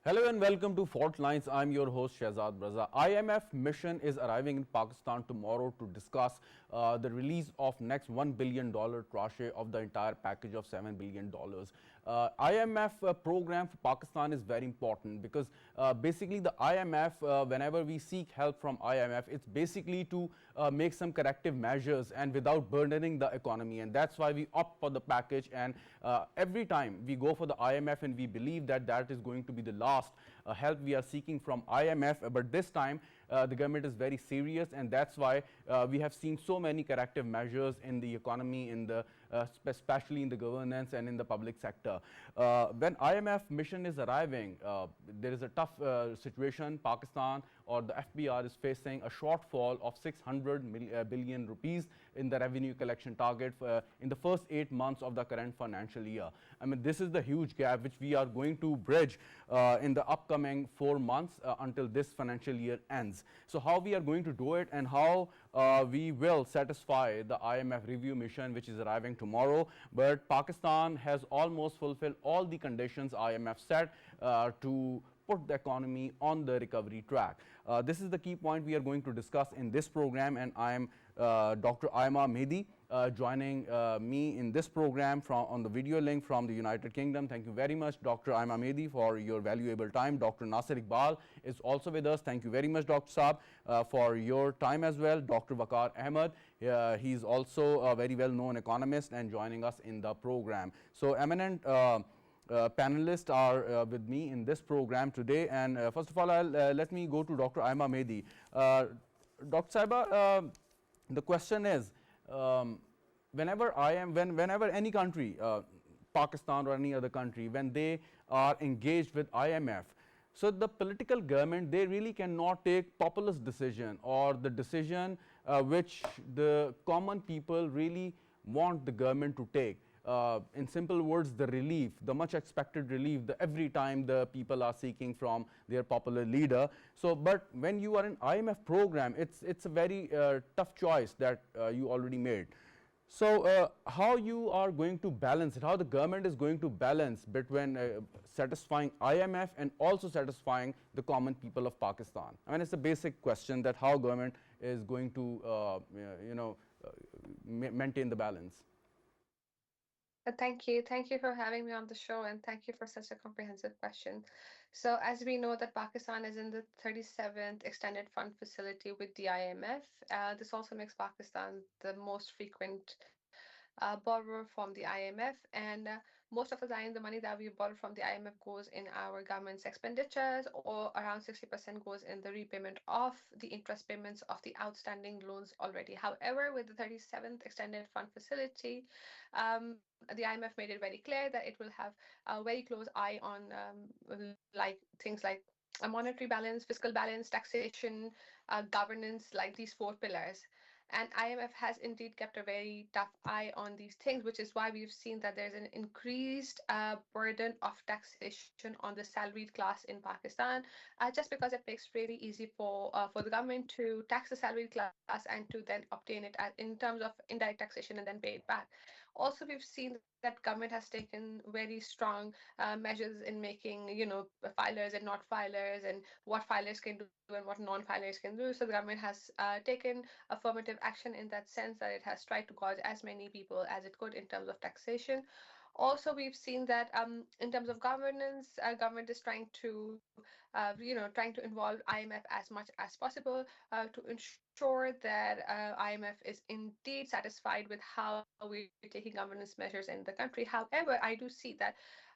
Hello and welcome to Fault Lines. I'm your host Shehzad Braza. IMF mission is arriving in Pakistan tomorrow to discuss the release of next $1 billion tranche of the entire package of $7 billion. IMF program for Pakistan is very important because basically the IMF, whenever we seek help from IMF, it's basically to make some corrective measures and without burdening the economy, and that's why we opt for the package. And every time we go for the IMF and we believe that that is going to be the last help we are seeking from IMF, but this time the government is very serious, and that's why we have seen so many corrective measures in the economy, in the especially in the governance and in the public sector. When IMF mission is arriving, there is a tough situation. Pakistan or the FBR is facing a shortfall of 600 billion rupees in the revenue collection target in the first 8 months of the current financial year. I mean, this is the huge gap which we are going to bridge in the upcoming 4 months until this financial year ends. So how we are going to do it and how we will satisfy the IMF review mission which is arriving tomorrow. But Pakistan has almost fulfilled all the conditions IMF set to put the economy on the recovery track. This is the key point we are going to discuss in this program, and I am Dr. Aima Mehdi joining me in this program on the video link from the United Kingdom. Thank you very much, Dr. Aima Mehdi, for your valuable time. Dr. Nasir Iqbal is also with us. Thank you very much, Dr. Saab, for your time as well. Dr. Waqar Ahmed, he is also a very well-known economist and joining us in the program. So eminent panelists are with me in this program today, and first of all, let me go to Dr. Aima Mehdi. Dr. Saiba, the question is, whenever any country, Pakistan or any other country, when they are engaged with IMF, so the political government, they really cannot take populist decision or the decision which the common people really want the government to take. In simple words, the relief, the much expected relief, every time the people are seeking from their popular leader. So, but when you are in IMF program, it's a very tough choice that you already made. So, how you are going to balance it, how the government is going to balance between satisfying IMF and also satisfying the common people of Pakistan? I mean, it's a basic question that how government is going to, maintain the balance. Thank you. Thank you for having me on the show, and thank you for such a comprehensive question. So, as we know that Pakistan is in the 37th Extended Fund Facility with the IMF, this also makes Pakistan the most frequent borrower from the IMF, and most of the time the money that we borrow from the IMF goes in our government's expenditures, or around 60% goes in the repayment of the interest payments of the outstanding loans already. However, with the 37th Extended Fund Facility, the IMF made it very clear that it will have a very close eye on like things like a monetary balance, fiscal balance, taxation, governance, like these 4 pillars. And IMF has indeed kept a very tough eye on these things, which is why we've seen that there's an increased burden of taxation on the salaried class in Pakistan, just because it makes it really easy for the government to tax the salaried class and to then obtain it in terms of indirect taxation and then pay it back. Also, we've seen that government has taken very strong measures in making, filers and not filers, and what filers can do and what non-filers can do. So the government has taken affirmative action in that sense, that it has tried to gauge as many people as it could in terms of taxation. Also, we've seen that in terms of governance, government is trying to, trying to involve IMF as much as possible to ensure that IMF is indeed satisfied with how we're taking governance measures in the country. However, I do see that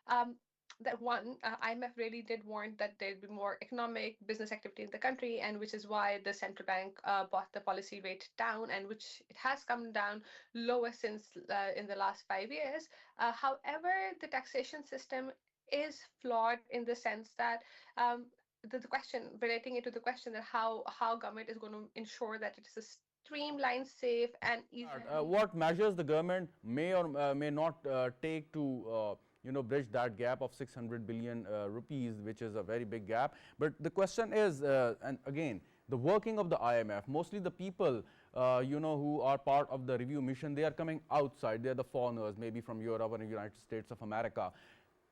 IMF really did warn that there'd be more economic business activity in the country, and which is why the central bank brought the policy rate down, and which it has come down lower since in the last 5 years. However, the taxation system is flawed in the sense that the question, relating it to the question that how government is going to ensure that it is a streamlined, safe, and easy. What measures the government may or may not take to bridge that gap of 600 billion rupees, which is a very big gap. But the question is, and again, the working of the IMF, mostly the people, who are part of the review mission, they are coming outside. They are the foreigners, maybe from Europe or the United States of America.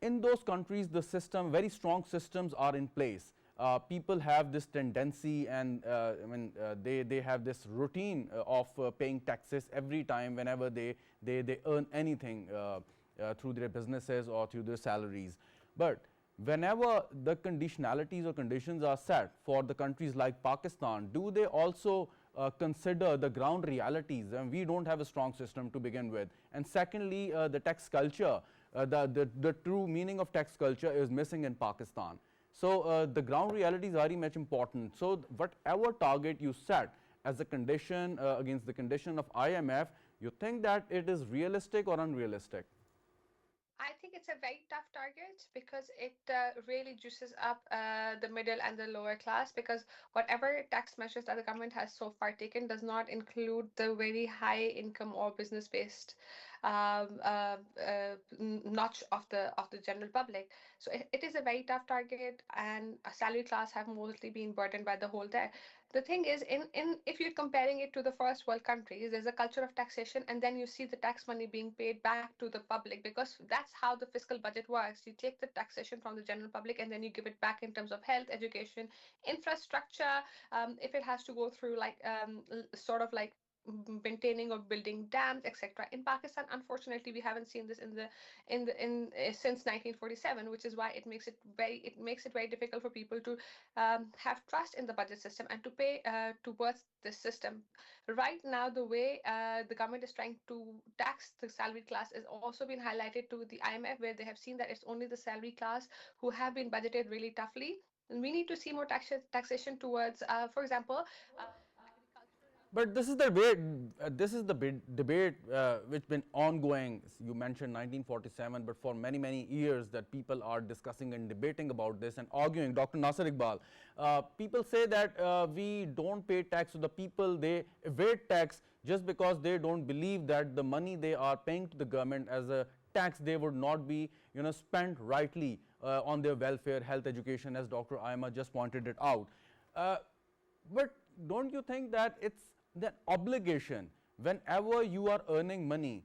in those countries, the system, very strong systems are in place. People have this tendency, and they have this routine of paying taxes every time whenever they earn anything through their businesses or through their salaries. But whenever the conditionalities or conditions are set for the countries like Pakistan, do they also consider the ground realities? And we don't have a strong system to begin with. And secondly, the tax culture, the true meaning of tax culture is missing in Pakistan. So the ground reality is very much important. So whatever target you set as a condition against the condition of IMF, you think that it is realistic or unrealistic? I think it's a very tough target because it really juices up the middle and the lower class, because whatever tax measures that the government has so far taken does not include the very high income or business based notch of the general public. So it is a very tough target, and a salary class have mostly been burdened by the whole debt. The thing is, in if you're comparing it to the first world countries, there's a culture of taxation, and then you see the tax money being paid back to the public, because that's how the fiscal budget works. You take the taxation from the general public, and then you give it back in terms of health, education, infrastructure. If it has to go through like sort of like maintaining or building dams, etc. In Pakistan, unfortunately, we haven't seen this in since 1947, which is why it makes it very difficult for people to have trust in the budget system and to pay towards this system. Right now, the way the government is trying to tax the salaried class is also been highlighted to the IMF, where they have seen that it's only the salary class who have been budgeted really toughly. And we need to see more taxation towards, for example, agricultural But this is the way, this is the debate which been ongoing. You mentioned 1947, but for many, many years that people are discussing and debating about this and arguing. Dr. Nasir Iqbal, people say that we don't pay tax to the people, they evade tax just because they don't believe that the money they are paying to the government as a tax, they would not be, spent rightly on their welfare, health, education, as Dr. Ayma just pointed it out. But don't you think that it's the obligation, whenever you are earning money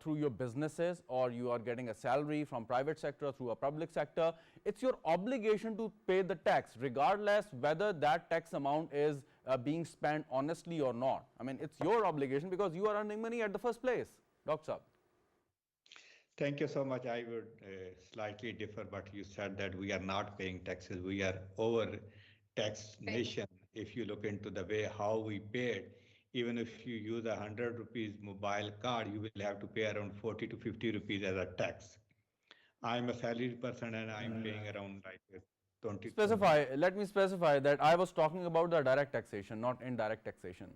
through your businesses, or you are getting a salary from private sector through a public sector, it's your obligation to pay the tax regardless whether that tax amount is being spent honestly or not? I mean, it's your obligation because you are earning money at the first place. Dr. Saab. Thank you so much. I would slightly differ, but you said that we are not paying taxes. We are over tax nation. If you look into the way how we paid, even if you use ₹100 mobile card, you will have to pay around 40 to 50 rupees as a tax. I'm a salaried person and I'm paying around like 20. Let me specify that I was talking about the direct taxation, not indirect taxation.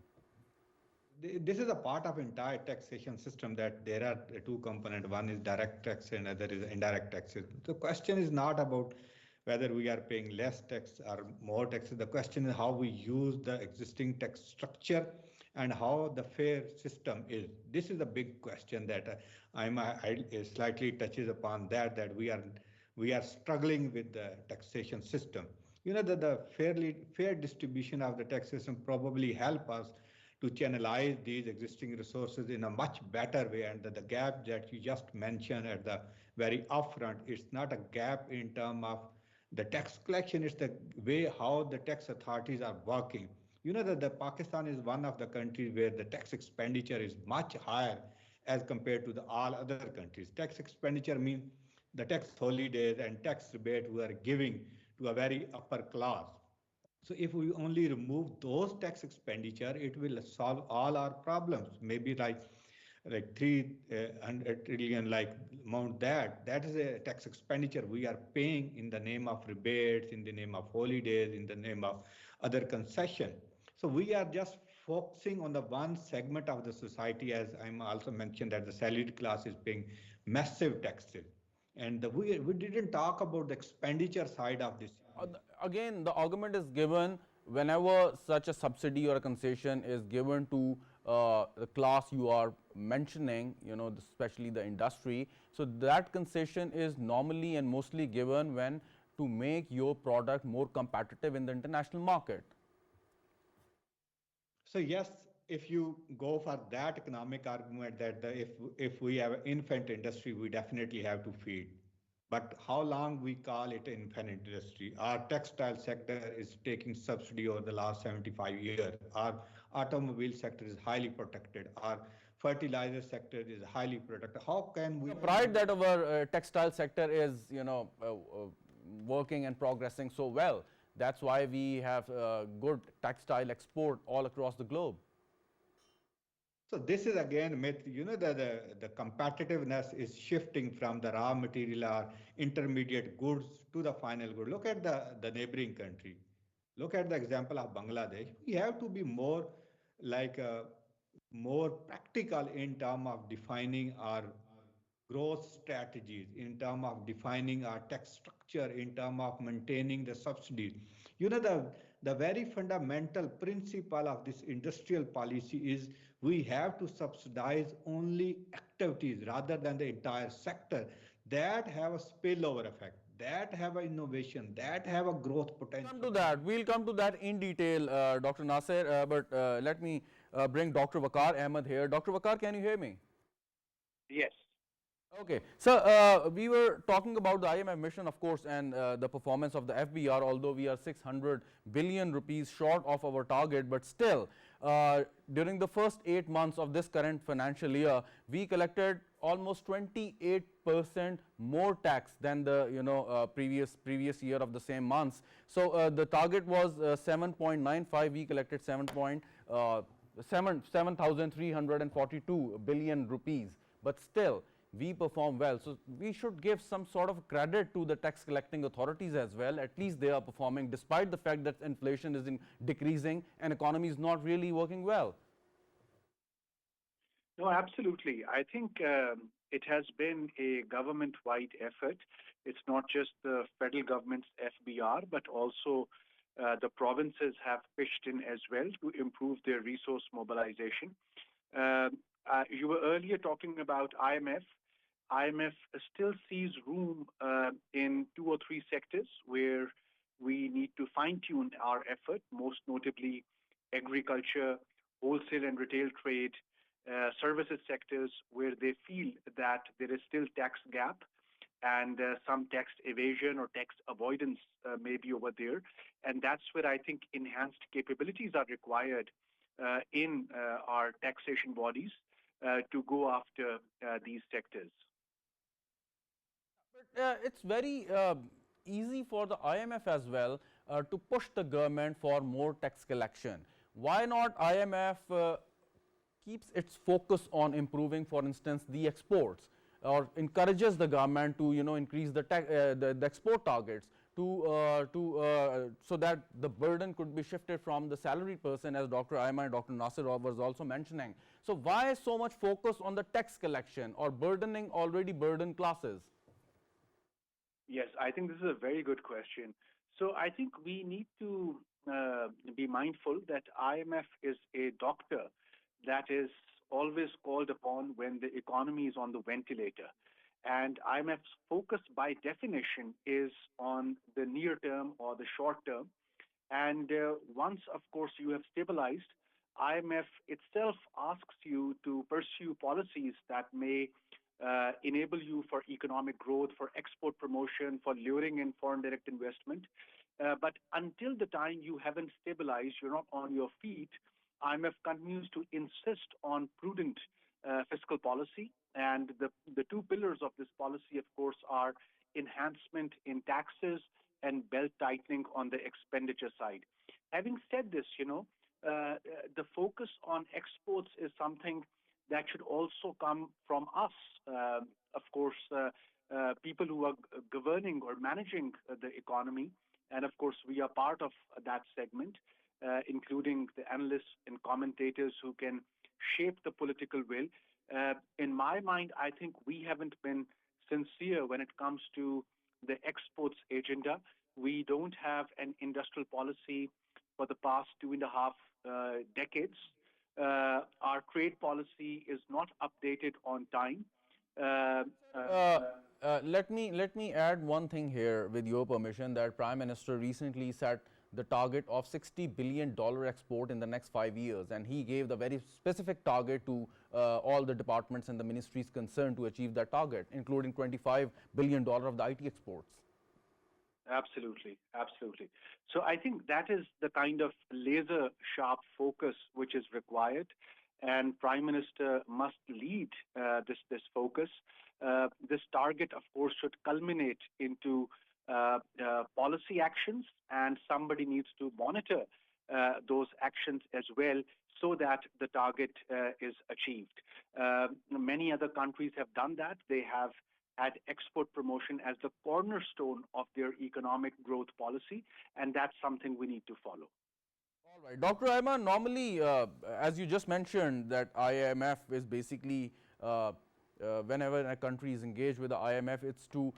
This is a part of entire taxation system, that there are two components. One is direct tax and other is indirect taxes. The question is not about whether we are paying less tax or more taxes. The question is how we use the existing tax structure and how the fair system is. This is a big question that I slightly touches upon that we are struggling with the taxation system. You know that the fair distribution of the tax system probably help us to channelize these existing resources in a much better way, and the gap that you just mentioned at the very upfront, it's not a gap in terms of the tax collection, it's the way how the tax authorities are working. You know that the Pakistan is one of the countries where the tax expenditure is much higher as compared to the all other countries. Tax expenditure means the tax holidays and tax rebate we are giving to a very upper class. So if we only remove those tax expenditure, it will solve all our problems. Maybe like 300 trillion, like amount that is a tax expenditure we are paying in the name of rebates, in the name of holidays, in the name of other concession. So we are just focusing on the one segment of the society, as I'm also mentioned that the salaried class is paying massive taxes. And we didn't talk about the expenditure side of this. Again, the argument is given whenever such a subsidy or a concession is given to the class you are mentioning, especially the industry. So that concession is normally and mostly given when to make your product more competitive in the international market. So yes, if you go for that economic argument that if we have an infant industry, we definitely have to feed. But how long we call it an infant industry? Our textile sector is taking subsidy over the last 75 years. Our automobile sector is highly protected. Our fertilizer sector is highly protected. How can we Pride that our textile sector is, working and progressing so well. That's why we have good textile export all across the globe. So this is again myth. The competitiveness is shifting from the raw material or intermediate goods to the final good. Look at the neighboring country. Look at the example of Bangladesh. We have to be more like more practical in terms of defining our growth strategies, in terms of defining our tax structure, in terms of maintaining the subsidies. The very fundamental principle of this industrial policy is we have to subsidize only activities rather than the entire sector that have a spillover effect, that have an innovation, that have a growth potential. We'll come to that in detail, Dr. Nasser, but let me bring Dr. Waqar Ahmed here. Dr. Waqar, can you hear me? Yes. Okay, so we were talking about the IMF mission, of course, and the performance of the FBR, although we are 600 billion rupees short of our target, but still, during the first 8 months of this current financial year, we collected almost 28% more tax than the previous year of the same months. So the target was 7.95. We collected 7,342 billion rupees, but still we perform well. So we should give some sort of credit to the tax collecting authorities as well. At least they are performing despite the fact that inflation is decreasing and economy is not really working well. No, absolutely. I think it has been a government-wide effort. It's not just the federal government's FBR, but also the provinces have pitched in as well to improve their resource mobilization. You were earlier talking about IMF. IMF still sees room in 2 or 3 sectors where we need to fine-tune our effort, most notably agriculture, wholesale and retail trade, services sectors where they feel that there is still tax gap and some tax evasion or tax avoidance may be over there. And that's where I think enhanced capabilities are required in our taxation bodies to go after these sectors. But it's very easy for the IMF as well to push the government for more tax collection. Why not IMF keeps its focus on improving, for instance, the exports, or encourages the government to increase the export targets so that the burden could be shifted from the salaried person, as Dr. Ayman and Dr. Nasser was also mentioning. So why so much focus on the tax collection or burdening already burdened classes? Yes, I think this is a very good question. So I think we need to be mindful that IMF is a doctor that is always called upon when the economy is on the ventilator. And IMF's focus by definition is on the near term or the short term. And once, of course, you have stabilized, IMF itself asks you to pursue policies that may enable you for economic growth, for export promotion, for luring in foreign direct investment. But until the time you haven't stabilized, you're not on your feet, IMF continues to insist on prudent fiscal policy. And the 2 pillars of this policy, of course, are enhancement in taxes and belt tightening on the expenditure side. Having said this, the focus on exports is something that should also come from us. Of course, people who are governing or managing the economy. And of course, we are part of that segment, including the analysts and commentators who can shape the political will. In my mind, I think we haven't been sincere when it comes to the exports agenda. We don't have an industrial policy for the past 2.5 decades. Our trade policy is not updated on time. Let me add one thing here, with your permission, that Prime Minister recently set the target of $60 billion export in the next 5 years, and he gave the very specific target to all the departments and the ministries concerned to achieve that target, including $25 billion of the IT exports. Absolutely, absolutely. So I think that is the kind of laser sharp focus which is required, and Prime Minister must lead this focus. This target, of course, should culminate into policy actions, and somebody needs to monitor those actions as well, so that the target is achieved. Many other countries have done that. They have had export promotion as the cornerstone of their economic growth policy, and that's something we need to follow. All right, Dr. Ayman, normally, as you just mentioned, that IMF is basically, whenever a country is engaged with the IMF, it's to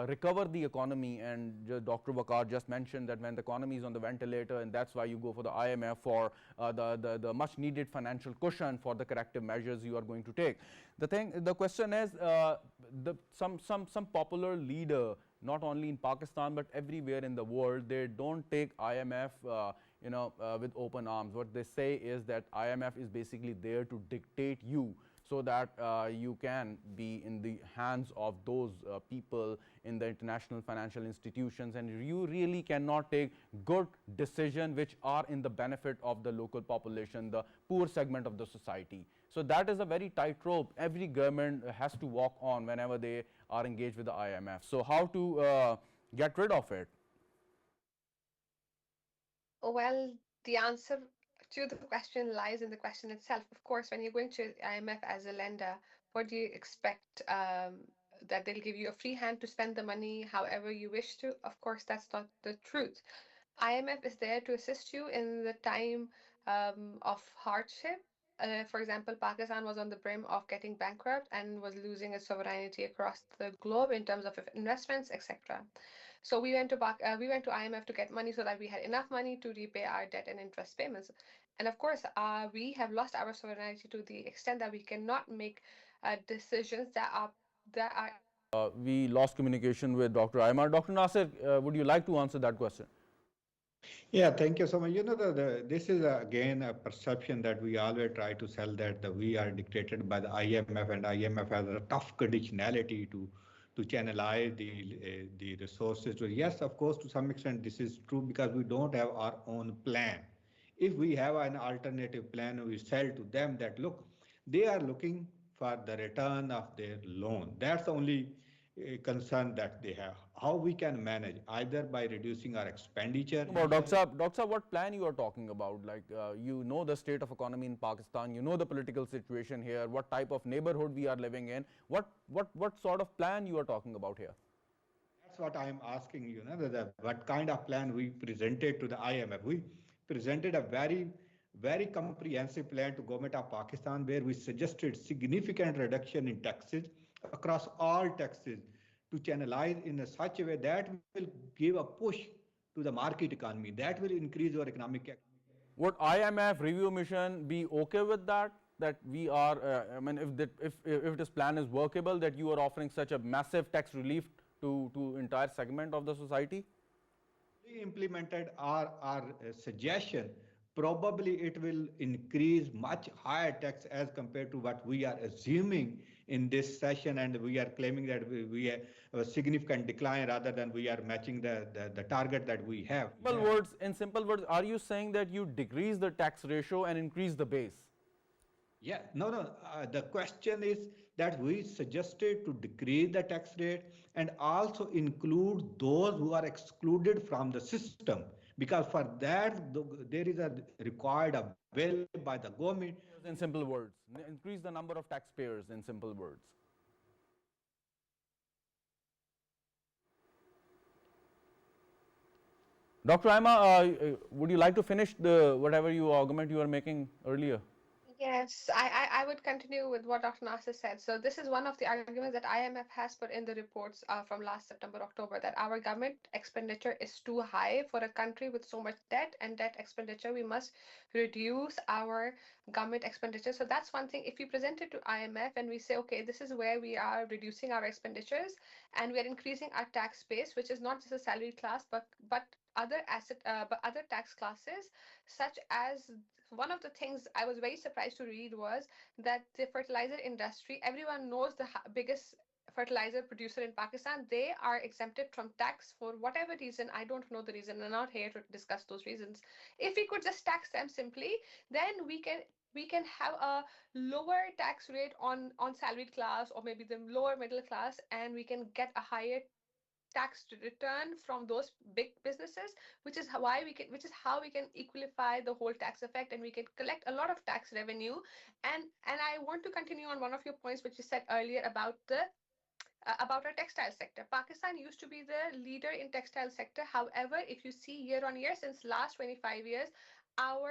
recover the economy, and Dr. Waqar just mentioned that when the economy is on the ventilator, and that's why you go for the IMF for the much needed financial cushion for the corrective measures you are going to take. The question is, some popular leader, not only in Pakistan but everywhere in the world, they don't take IMF with open arms. What they say is that IMF is basically there to dictate you, so that you can be in the hands of those people in the international financial institutions, and you really cannot take good decisions which are in the benefit of the local population, the poor segment of the society. So that is a very tightrope every government has to walk on whenever they are engaged with the IMF. So how to get rid of it? Well, the answer to the question lies in the question itself. Of course, when you're going to IMF as a lender, what do you expect? That they'll give you a free hand to spend the money however you wish to? Of course, that's not the truth. IMF is there to assist you in the time of hardship. For example, Pakistan was on the brim of getting bankrupt and was losing its sovereignty across the globe in terms of investments, etc. So we went to IMF to get money so that we had enough money to repay our debt and interest payments. And of course, we have lost our sovereignty to the extent that we cannot make decisions that are. We lost communication with Dr. Ayman. Dr. Nasir, would you like to answer that question? Yeah, thank you so much. This is again a perception that we always try to sell, that we are dictated by the IMF, and IMF has a tough conditionality to channelize the resources. So yes, of course, to some extent this is true, because we don't have our own plan. If we have an alternative plan, we sell to them that, look, they are looking for the return of their loan. That's the only concern that they have. How we can manage, either by reducing our expenditure. About Dr. Saab, what plan you are talking about? Like, you know the state of economy in Pakistan, you know the political situation here, what type of neighborhood we are living in, what sort of plan you are talking about here? That's what I am asking you, what kind of plan we presented to the IMF. We presented a very comprehensive plan to government of Pakistan, where we suggested significant reduction in taxes across all taxes, to channelize in such a way that will give a push to the market economy, that will increase our economic activity. Would IMF review mission be okay with that? That we are, if this plan is workable, that you are offering such a massive tax relief to entire segment of the society? We implemented our suggestion. Probably it will increase much higher tax as compared to what we are assuming in this session, and we are claiming that we have a significant decline rather than we are matching the target that we have. In simple words, are you saying that you decrease the tax ratio and increase the base? Yeah, no. The question is that we suggested to decrease the tax rate and also include those who are excluded from the system, because for that there is a required a will by the government. In simple words, increase the number of taxpayers, in simple words. Dr. Ayman, would you like to finish whatever argument you were making earlier? Yes, I would continue with what Dr. Nasser said. So this is one of the arguments that IMF has put in the reports from last September, October, that our government expenditure is too high for a country with so much debt and debt expenditure. We must reduce our government expenditure. So that's one thing. If we present it to IMF and we say, okay, this is where we are reducing our expenditures and we are increasing our tax base, which is not just a salary class, but but other tax classes, such as one of the things I was very surprised to read was that the fertilizer industry, everyone knows the biggest fertilizer producer in Pakistan, they are exempted from tax for whatever reason. I don't know the reason. I'm not here to discuss those reasons. If we could just tax them simply, then we can have a lower tax rate on salaried class or maybe the lower middle class, and we can get a higher tax return from those big businesses, which is how we can equalify the whole tax effect, and we can collect a lot of tax revenue. And I want to continue on one of your points which you said earlier about our textile sector. Pakistan used to be the leader in textile sector. However, if you see year on year since last 25 years, our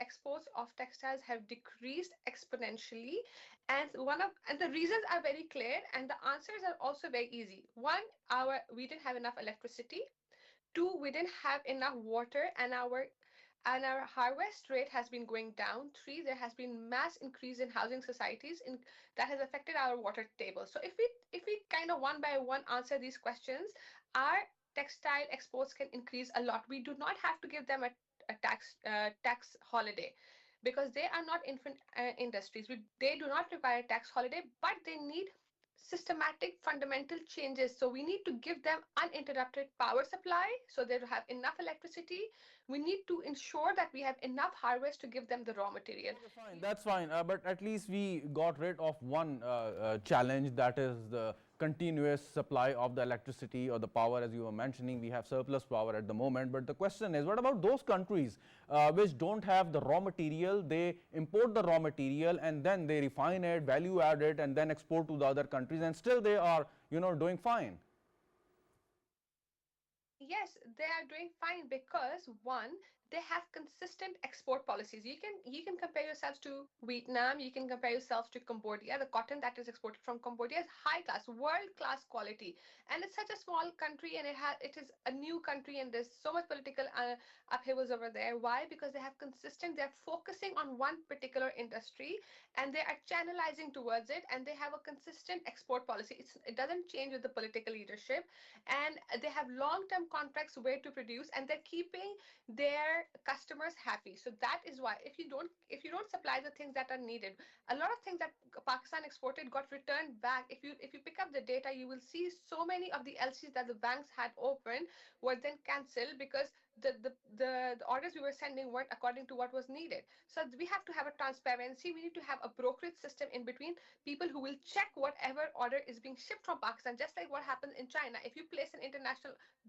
exports of textiles have decreased exponentially, and the reasons are very clear, and the answers are also very easy. One, our we didn't have enough electricity. Two, we didn't have enough water, and our harvest rate has been going down. Three, there has been mass increase in housing societies that has affected our water table. So if we kind of one by one answer these questions, our textile exports can increase a lot. We do not have to give them a tax holiday because they are not infant industries. They do not require a tax holiday, but they need systematic fundamental changes. So we need to give them uninterrupted power supply so they have enough electricity. We need to ensure that we have enough harvest to give them the raw material. Okay, fine, that's fine. But at least we got rid of one challenge, that is the continuous supply of the electricity or the power, as you were mentioning. We have surplus power at the moment. But the question is, what about those countries which don't have the raw material? They import the raw material and then they refine it, value add it, and then export to the other countries, and still they are, doing fine. Yes, they are doing fine because one, they have consistent export policies. You can compare yourselves to Vietnam, you can compare yourselves to Cambodia. The cotton that is exported from Cambodia is high class, world class quality, and it's such a small country, and it is a new country, and there's so much political upheavals over there. Why? Because they have consistent. They're focusing on one particular industry, and they are channelizing towards it, and they have a consistent export policy. It doesn't change with the political leadership, and they have long-term contracts where to produce, and they're keeping their customers happy. So that is why if you don't supply the things that are needed, a lot of things that Pakistan exported got returned back. If you pick up the data, you will see so many of the LCs that the banks had opened were then cancelled because the orders we were sending weren't according to what was needed. So we have to have a transparency. We need to have a brokerage system in between, people who will check whatever order is being shipped from Pakistan, just like what happens in China. If you place an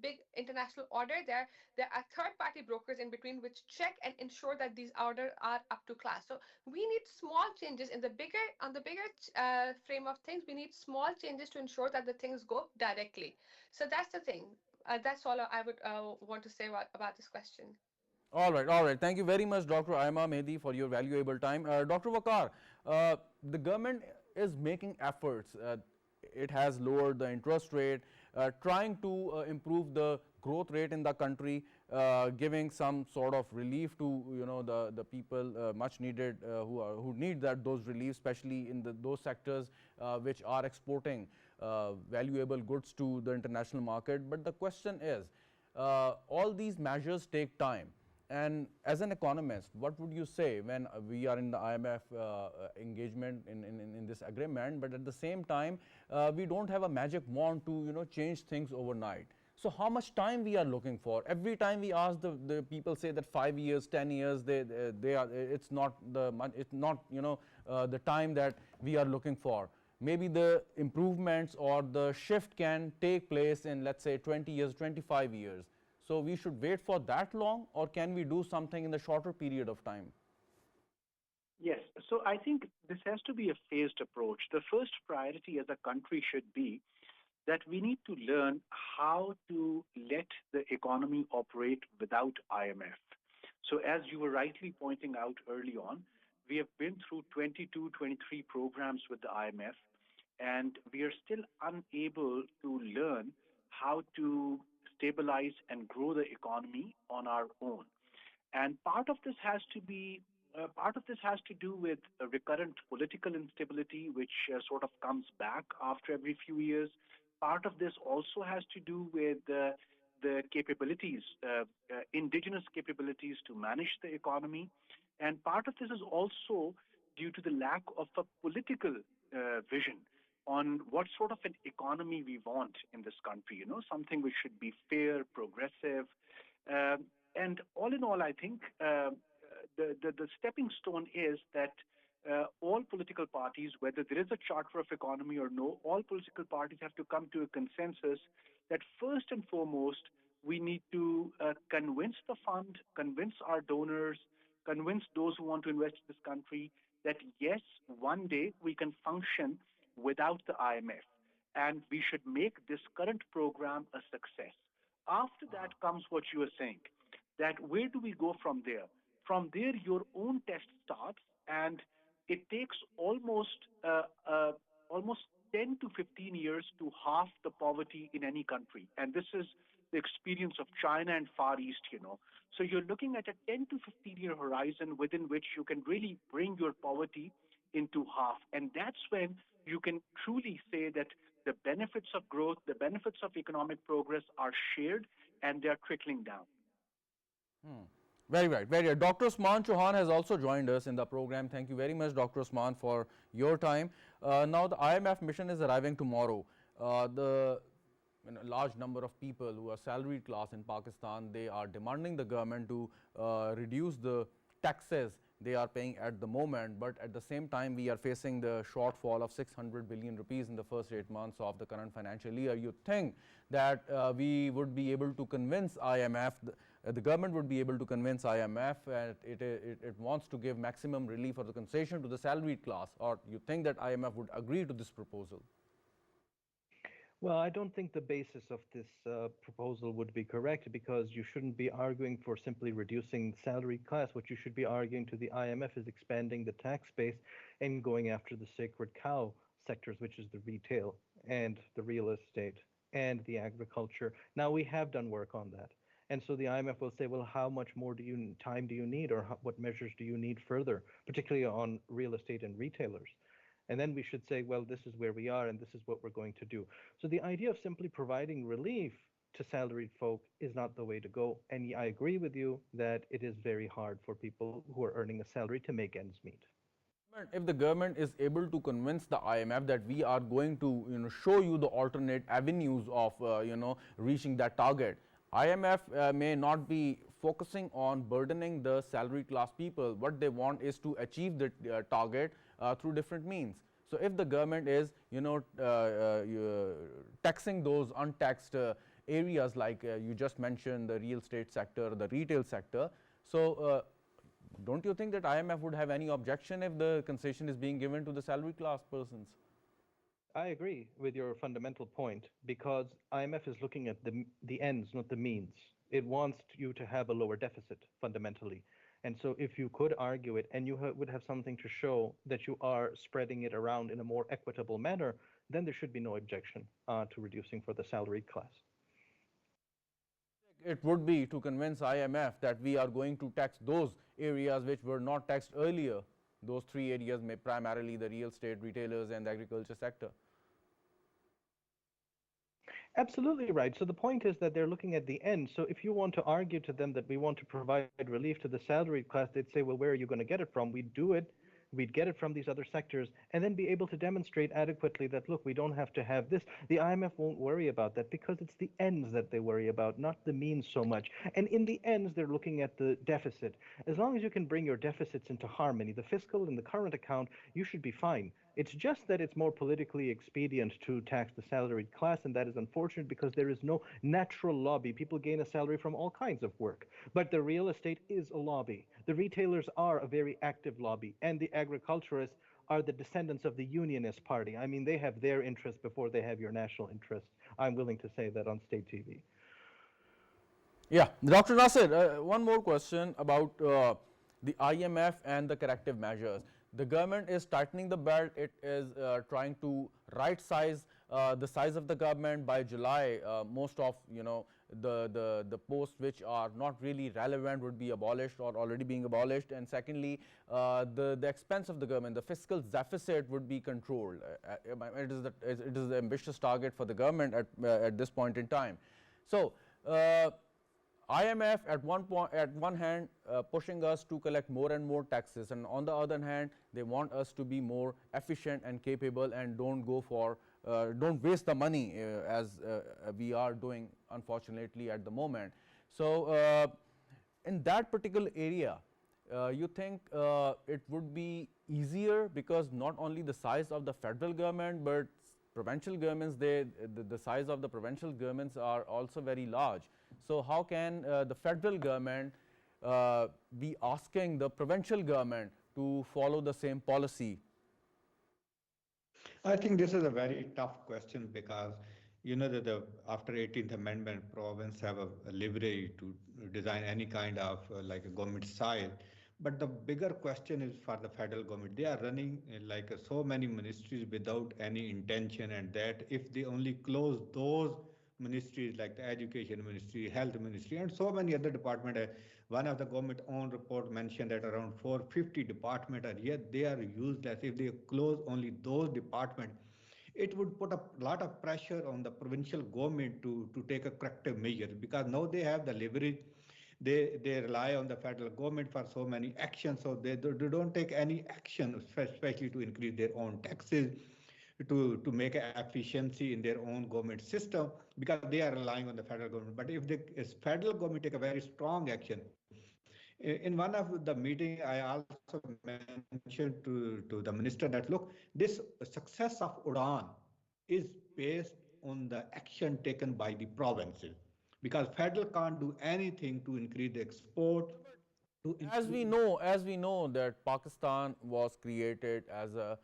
big international order, there are third-party brokers in between which check and ensure that these orders are up to class. So we need small changes in the bigger frame of things. We need small changes to ensure that the things go directly. So that's the thing. That's all I would want to say about this question. All right, all right. Thank you very much, Dr. Aima Mehdi, for your valuable time. Dr. Waqar, the government is making efforts. It has lowered the interest rate, trying to improve the growth rate in the country, giving some sort of relief to the people much needed who need those reliefs, especially in those sectors which are exporting valuable goods to the international market. But the question is, all these measures take time. And as an economist, what would you say when we are in the IMF engagement in this agreement, but at the same time, we don't have a magic wand to change things overnight? So how much time we are looking for? Every time we ask, the people say that 5 years, 10 years, they are. It's not the time that we are looking for. Maybe the improvements or the shift can take place in, let's say, 20 years, 25 years. So we should wait for that long, or can we do something in the shorter period of time? Yes. So I think this has to be a phased approach. The first priority as a country should be that we need to learn how to let the economy operate without IMF. So as you were rightly pointing out early on, we have been through 22, 23 programs with the IMF, and we are still unable to learn how to stabilize and grow the economy on our own. And part of this has to do with a recurrent political instability, which sort of comes back after every few years. Part of this also has to do with the capabilities, indigenous capabilities to manage the economy. And part of this is also due to the lack of a political vision on what sort of an economy we want in this country, something which should be fair, progressive. And all in all, I think the stepping stone is that all political parties, whether there is a charter of economy or no, all political parties have to come to a consensus that first and foremost, we need to convince the fund, convince our donors, convince those who want to invest in this country that yes, one day we can function without the IMF, and we should make this current program a success. After that comes what you are saying, that where do we go from there? From there, your own test starts, and it takes almost 10 to 15 years to halve the poverty in any country. And this is the experience of China and Far East. So you're looking at a 10 to 15-year horizon within which you can really bring your poverty into half. And that's when you can truly say that the benefits of growth, the benefits of economic progress are shared and they're trickling down. Very right, very right. Dr. Usman Chauhan has also joined us in the program. Thank you very much, Dr. Usman, for your time. Now, the IMF mission is arriving tomorrow. The large number of people who are salaried class in Pakistan, they are demanding the government to reduce the taxes they are paying at the moment, but at the same time we are facing the shortfall of 600 billion rupees in the first 8 months of the current financial year. You think that we would be able to convince IMF, the government would be able to convince IMF that it wants to give maximum relief or the concession to the salaried class, or you think that IMF would agree to this proposal? Well, I don't think the basis of this proposal would be correct, because you shouldn't be arguing for simply reducing salary class. What you should be arguing to the IMF is expanding the tax base and going after the sacred cow sectors, which is the retail and the real estate and the agriculture. Now, we have done work on that. And so the IMF will say, well, how much more time do you need, or what measures do you need further, particularly on real estate and retailers? And then we should say, well, this is where we are and this is what we're going to do. So the idea of simply providing relief to salaried folk is not the way to go. And I agree with you that it is very hard for people who are earning a salary to make ends meet. If the government is able to convince the IMF that we are going to show you the alternate avenues of reaching that target, IMF may not be focusing on burdening the salary class people. What they want is to achieve the target through different means. So if the government is taxing those untaxed areas like you just mentioned, the real estate sector, the retail sector, so don't you think that IMF would have any objection if the concession is being given to the salary class persons? I agree with your fundamental point, because IMF is looking at the ends, not the means. It wants you to have a lower deficit fundamentally. And so if you could argue it and you would have something to show that you are spreading it around in a more equitable manner, then there should be no objection to reducing for the salaried class. It would be to convince IMF that we are going to tax those areas which were not taxed earlier. Those three areas, may primarily the real estate, retailers and the agriculture sector. Absolutely right. So the point is that they're looking at the end. So if you want to argue to them that we want to provide relief to the salaried class, they'd say, well, where are you going to get it from? We'd do it. We'd get it from these other sectors and then be able to demonstrate adequately that, look, we don't have to have this. The IMF won't worry about that because it's the ends that they worry about, not the means so much. And in the ends, they're looking at the deficit. As long as you can bring your deficits into harmony, the fiscal and the current account, you should be fine. It's just that it's more politically expedient to tax the salaried class, and that is unfortunate because there is no natural lobby. People gain a salary from all kinds of work, but the real estate is a lobby. The retailers are a very active lobby, and the agriculturists are the descendants of the Unionist Party. I mean, they have their interests before they have your national interests. I'm willing to say that on state TV. Yeah, Dr. Nasir, one more question about the IMF and the corrective measures. The government is tightening the belt. It is trying to right size the size of the government. By July, most of the posts which are not really relevant would be abolished or already being abolished. And secondly, the expense of the government, the fiscal deficit would be controlled. It is the ambitious target for the government at this point in time. So IMF at one hand pushing us to collect more and more taxes, and on the other hand they want us to be more efficient and capable and don't waste the money as we are doing unfortunately at the moment. So in that particular area, you think it would be easier, because not only the size of the federal government but provincial governments, the size of the provincial governments are also very large. So how can the federal government be asking the provincial government to follow the same policy? I think this is a very tough question because you know that after 18th Amendment, province have a leverage to design any kind of like a government style. But the bigger question is for the federal government. They are running so many ministries without any intention, and that if they only close those ministries like the education ministry, health ministry, and so many other departments. One of the government owned report mentioned that around 450 departments are yet they are useless. If they close only those departments, it would put a lot of pressure on the provincial government to take a corrective measure, because now they have the leverage. They rely on the federal government for so many actions, so they don't take any action, especially to increase their own taxes, to make efficiency in their own government system, because they are relying on the federal government. But if the federal government take a very strong action, in one of the meeting, I also mentioned to the minister that look, this success of Udan is based on the action taken by the provinces, because federal can't do anything to increase the export. To As we know that Pakistan was created as a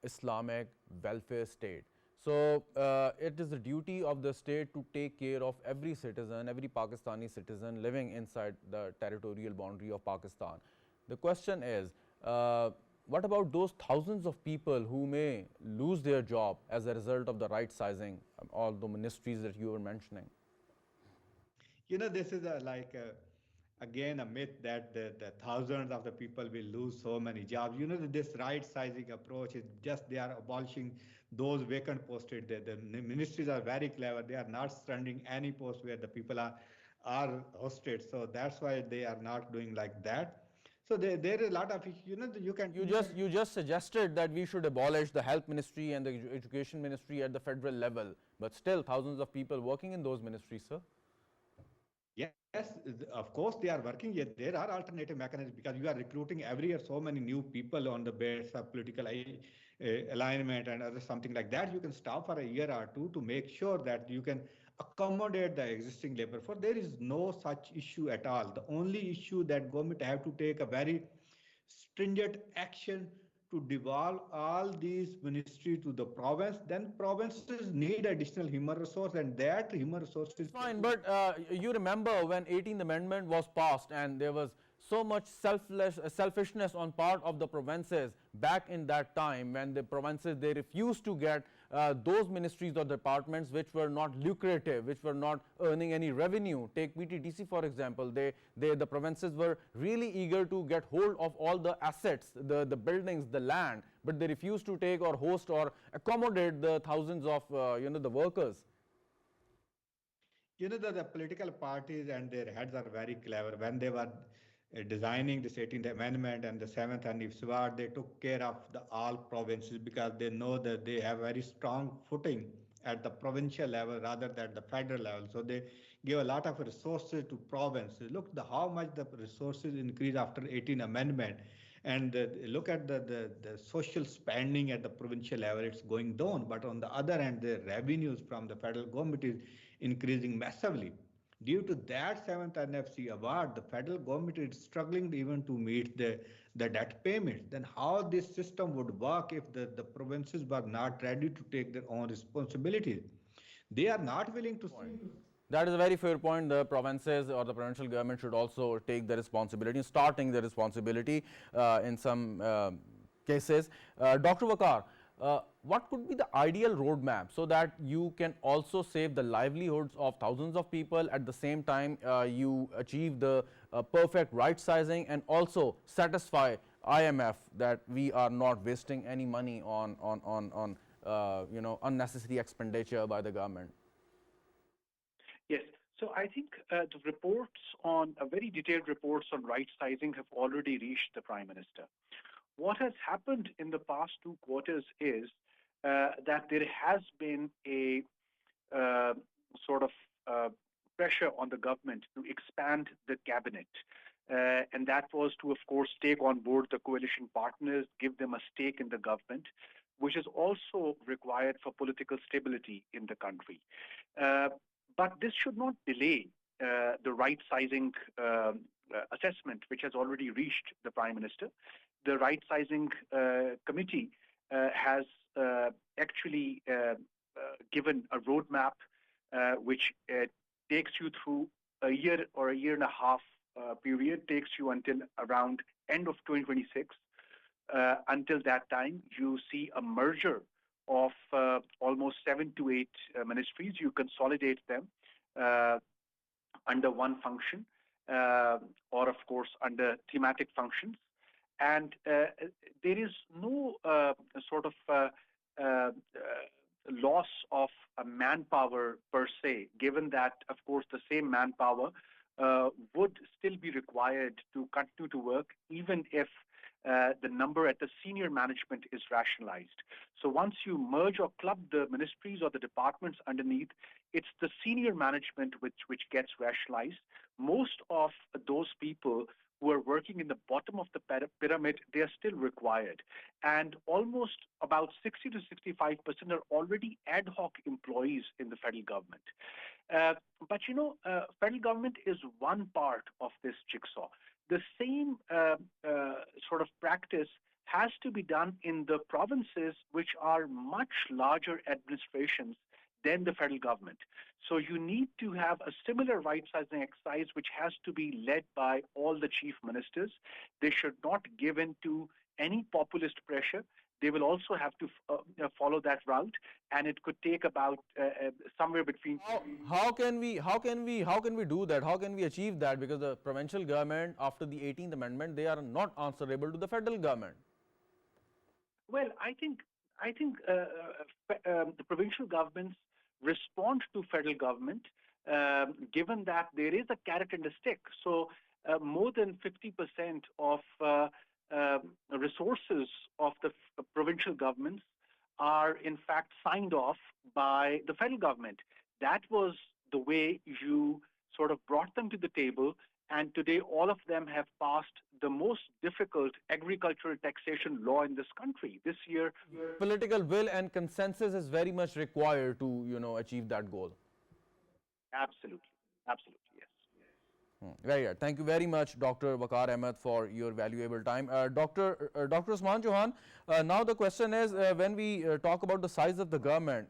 Islamic welfare state. So it is the duty of the state to take care of every citizen, every Pakistani citizen living inside the territorial boundary of Pakistan. The question is, what about those thousands of people who may lose their job as a result of the right sizing, all the ministries that you were mentioning? You know, this is again a myth that the thousands of the people will lose so many jobs. You know, this right sizing approach is just they are abolishing those vacant posted. The ministries are very clever. They are not surrendering any post where the people are hosted. So that's why they are not doing like that. So there is a lot of issues. You know, You just suggested that we should abolish the health ministry and the education ministry at the federal level, but still thousands of people working in those ministries, sir. Yes, of course they are working. Yet there are alternative mechanisms, because you are recruiting every year so many new people on the base of political alignment and other something like that. You can stop for a year or two to make sure that you can accommodate the existing labor force. There is no such issue at all. The only issue that government have to take a very stringent action to devolve all these ministry to the province. Then provinces need additional human resource, and that human resources. Fine, but you remember when 18th Amendment was passed and there was so much selfishness on part of the provinces back in that time, when the provinces, they refused to get those ministries or departments which were not lucrative, which were not earning any revenue. Take PTDC for example. The provinces were really eager to get hold of all the assets, the buildings, the land, but they refused to take or host or accommodate the thousands of the workers. You know that the political parties and their heads are very clever. When they were designing this 18th Amendment and the 7th Anniversary, they took care of the all provinces, because they know that they have very strong footing at the provincial level rather than the federal level. So they give a lot of resources to provinces. Look how much the resources increase after 18th Amendment. And look at the social spending at the provincial level, it's going down. But on the other hand, the revenues from the federal government is increasing massively. Due to that 7th NFC award, the federal government is struggling even to meet the debt payments. Then how this system would work if the provinces were not ready to take their own responsibilities? They are not willing to. That is a very fair point. The provinces or the provincial government should also take the responsibility, starting the responsibility in some cases. Dr. Waqar, what could be the ideal roadmap so that you can also save the livelihoods of thousands of people, at the same time you achieve the perfect right sizing and also satisfy IMF that we are not wasting any money on unnecessary expenditure by the government? Yes. So I think the reports very detailed reports on right sizing have already reached the Prime Minister. What has happened in the past 2 quarters is that there has been a uh, sort of uh, pressure on the government to expand the cabinet. And that was to, of course, take on board the coalition partners, give them a stake in the government, which is also required for political stability in the country. Uh, but this should not delay the right sizing assessment, which has already reached the Prime Minister. The right sizing committee has actually given a roadmap which takes you through a year or a year and a half period, takes you until around end of 2026. Until that time, you see a merger of almost 7 to 8 ministries. You consolidate them uh, under one function, or of course under thematic functions. And there is no sort of uh, loss of manpower per se, given that, of course, the same manpower would still be required to continue to work, even if the number at the senior management is rationalized. So once you merge or club the ministries or the departments underneath, it's the senior management which gets rationalized. Most of those people who are working in the bottom of the pyramid, they are still required. And almost about 60 to 65% are already ad hoc employees in the federal government. But federal government is one part of this jigsaw. The same sort of practice has to be done in the provinces, which are much larger administrations than the federal government. So you need to have a similar right-sizing exercise, which has to be led by all the chief ministers. They should not give in to any populist pressure. They will also have to follow that route, and it could take about somewhere between. How can we do that? How can we achieve that? Because the provincial government, after the 18th Amendment, they are not answerable to the federal government. Well, I think the provincial governments respond to federal government, given that there is a carrot and a stick. So more than 50% of resources of the provincial governments are in fact signed off by the federal government. That was the way you sort of brought them to the table. And today, all of them have passed the most difficult agricultural taxation law in this country. This year, Political will and consensus is very much required to, achieve that goal. absolutely, absolutely, yes. Very good. Thank you very much, Dr. Waqar Ahmed, for your valuable time. Dr. Usman Chauhan, now the question is, when we talk about the size of the government,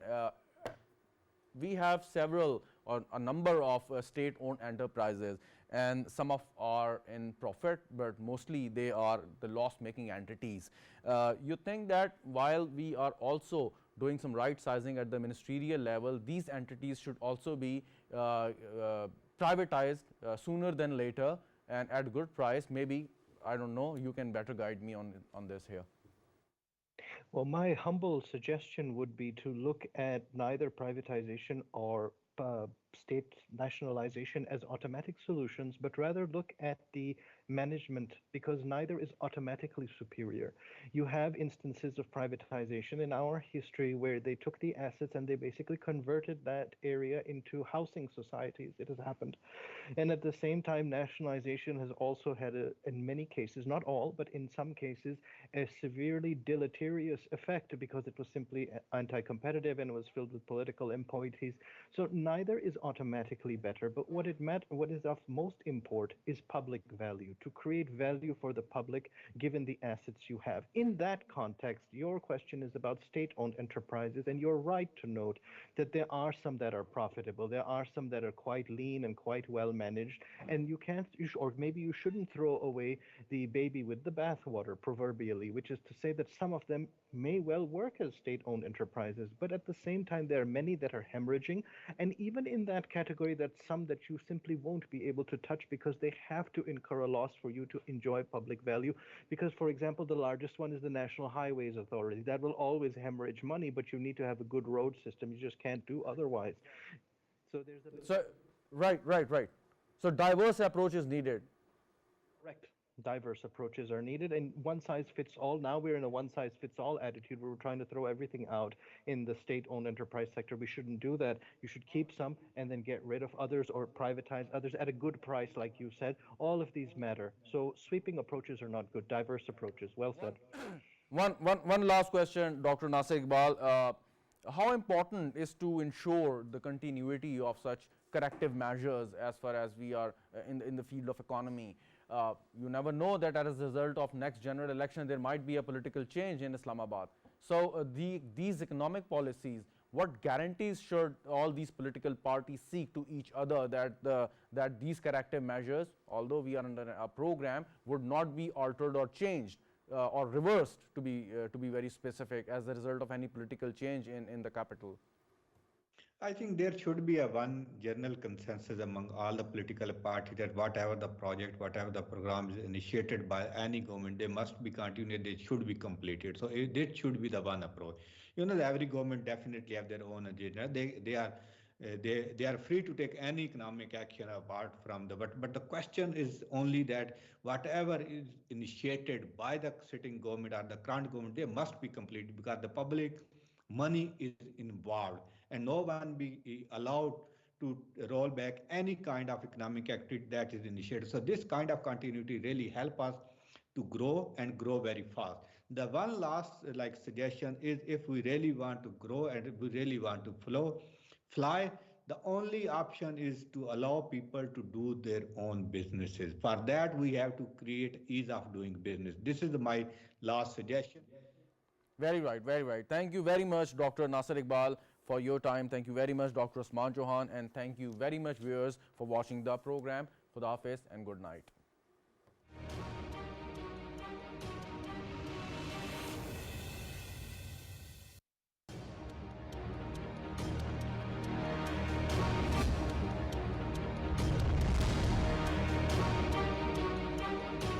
we have several or a number of state-owned enterprises, and some of are in profit, but mostly they are the loss-making entities. You think that while we are also doing some right sizing at the ministerial level, these entities should also be privatized sooner than later and at good price? Maybe, I don't know, you can better guide me on this here. Well, my humble suggestion would be to look at neither privatization or state nationalization as automatic solutions, but rather look at the management, because neither is automatically superior. You have instances of privatization in our history where they took the assets and they basically converted that area into housing societies. It has happened. And at the same time, nationalization has also had, in many cases, not all, but in some cases, a severely deleterious effect because it was simply anti-competitive and was filled with political impurities. So neither is automatically better, but what is of most import is public value, to create value for the public given the assets you have. In that context, your question is about state-owned enterprises, and you're right to note that there are some that are profitable, there are some that are quite lean and quite well managed, and or maybe you shouldn't throw away the baby with the bathwater, proverbially, which is to say that some of them may well work as state-owned enterprises, but at the same time, there are many that are hemorrhaging, and even in that category, that's some that you simply won't be able to touch because they have to incur a loss for you to enjoy public value. Because, for example, the largest one is the National Highways Authority. That will always hemorrhage money, but you need to have a good road system. You just can't do otherwise. So there's a Right. So diverse approach is needed. Correct. Diverse approaches are needed, and one size fits all. Now we're in a one size fits all attitude where we're trying to throw everything out in the state owned enterprise sector. We shouldn't do that. You should keep some and then get rid of others or privatize others at a good price, like you said. All of these matter. So sweeping approaches are not good. Diverse approaches. Well said. One last question, Dr. Nasir Iqbal. How important is to ensure the continuity of such corrective measures as far as we are in the field of economy? You never know that as a result of next general election, there might be a political change in Islamabad. So these economic policies, what guarantees should all these political parties seek to each other that these corrective measures, although we are under a program, would not be altered or changed or reversed, to be very specific, as a result of any political change in the capital? I think there should be a one general consensus among all the political parties that whatever the project, whatever the program is initiated by any government, they must be continued, they should be completed. So that should be the one approach. Every government definitely have their own agenda. They are free to take any economic action apart from but the question is only that whatever is initiated by the sitting government or the current government, they must be completed because the public money is involved and no one be allowed to roll back any kind of economic activity that is initiated. So this kind of continuity really help us to grow and grow very fast. The one last suggestion is if we really want to grow and if we really want to fly, the only option is to allow people to do their own businesses. For that, we have to create ease of doing business. This is my last suggestion. Very right. Thank you very much, Dr. Nasir Iqbal, for your time. Thank you very much, Dr. Usman Chauhan, and thank you very much, viewers, for watching the program. Khuda Hafiz and good night.